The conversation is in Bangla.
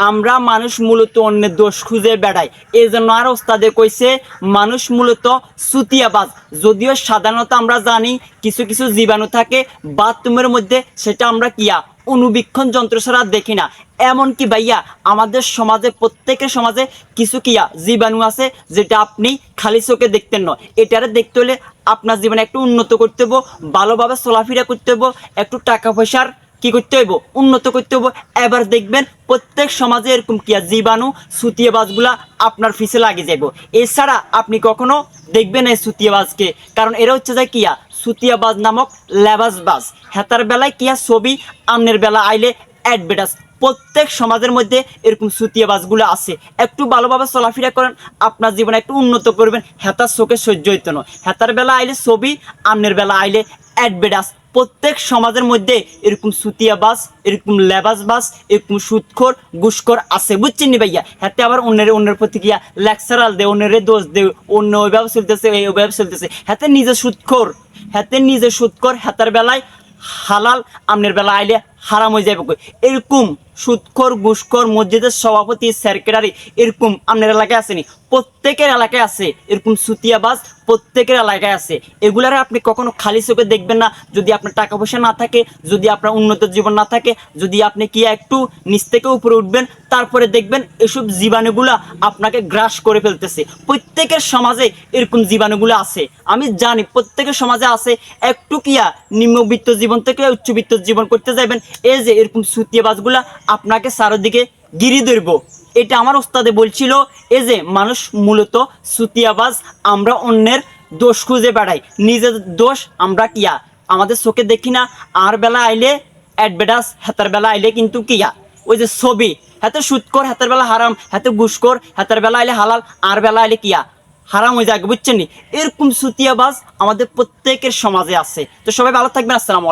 আমরা মানুষ মূলত অন্যের দোষ খুঁজে বেড়াই, এই জন্য আর ওস্তাদে কইছে মানুষ মূলত সুতিয়াবাজ। যদিও সাধারণত আমরা জানি কিছু কিছু জীবাণু থাকে বাথরুমের মধ্যে, সেটা আমরা কিয়া অনুবীক্ষণ যন্ত্র ছাড়া দেখি না। এমনকি ভাইয়া আমাদের সমাজে, প্রত্যেকের সমাজে কিছু কিয়া জীবাণু আছে যেটা আপনি খালি চোখে দেখতেন না। এটারে দেখতে হলে আপনার জীবনে একটু উন্নত করতে হবো, ভালোভাবে চলাফেরা করতে হবো, একটু টাকা পয়সার কি করতে হইব, উন্নত করতে হইব। এবার দেখবেন প্রত্যেক সমাজে এরকম কিয়া জীবাণু সুতিয়াবাজগুলা আপনার পিছে লাগে যাইব। এছাড়া আপনি কখনো দেখবেন এই সুতিয়াবাজকে, কারণ এরা হচ্ছে যে কিয়া সুতিয়াবাজ নামক লেবাসবাজ। হেতার বেলায় কিয়া ছবি, আমনের বেলা আইলে অ্যাডভার্টাইজ। প্রত্যেক সমাজের মধ্যে এরকম সুতিয়াবাজগুলো আছে। একটু ভালোভাবে চলাফেরা করেন, আপনার জীবনে একটু উন্নত করবেন। হেতার চোখে সহ্য হইতো না, হেতার বেলা আইলে ছবি, আমনের বেলা আইলে অ্যাডভার্টাইজ। প্রত্যেক সমাজের মধ্যে এরকম সুতিয়াবাজ, এরকম লেবাসবাজ, এরকম সুদখোর, ঘুষখোর আছে, বুঝছেন নি ভাইয়া? হাতে আবার অন্যের প্রতি গিয়া লেকচারাল দে, অন্যের দোষ দে, অন্য ওইভাবে চলতেছে, ওইভাবে চলতেছে। হাতে নিজে সুদখোর, হাতে নিজে সুদখোর, হাতের বেলায় হালাল, আমনের বেলা আইলে হারাম হয়ে যাবে। এরকম সুদখোর, ঘুষখোর, মসজিদের সভাপতি, সেক্রেটারি, এরকম আপনার এলাকায় আসেনি? প্রত্যেকের এলাকায় আছে এরকম সুতিয়াবাজ, প্রত্যেকের এলাকায় আছে। এগুলার আপনি কখনো খালি চোখে দেখবেন না যদি আপনার টাকা পয়সা না থাকে, যদি আপনার উন্নত জীবন না থাকে, যদি আপনি কি একটু নিচ থেকে উপরে উঠবেন, তারপরে দেখবেন এসব জীবাণুগুলা আপনাকে গ্রাস করে ফেলতেছে। প্রত্যেকের সমাজে এরকম জীবাণুগুলো আছে, আমি জানি প্রত্যেকের সমাজে আছে। একটু কিয়া নিম্নবিত্ত জীবন থেকে উচ্চবিত্ত জীবন করতে যাবেন, এই যে এরকম সুতিয়াবাজগুলা আপনাকে চারদিকে গিরি ধরব। এটা আমার ওস্তাদে বলছিল, এই যে মানুষ মূলত সুতিয়াবাজ, আমরা অন্যের দোষ খুঁজে বেড়াই, নিজের দোষ আমরা কিয়া আমাদের চোখে দেখি না। আর বেলা আইলে অ্যাডভার্টাইজ, হাতের বেলা আইলে কিন্তু কিয়া ওই যে ছবি, হাতে সুদখোর, হাতের বেলা হারাম, হাতে ঘুষখোর, হাতের বেলা আইলে হালাল, আর বেলা আইলে কিয়া হারাম হয়ে যাবে, বুঝছেন নি? এরকম সুতিয়াবাজ আমাদের প্রত্যেকের সমাজে আছে। তো সবাই ভালো থাকবেন, আসসালামু আলাইকুম।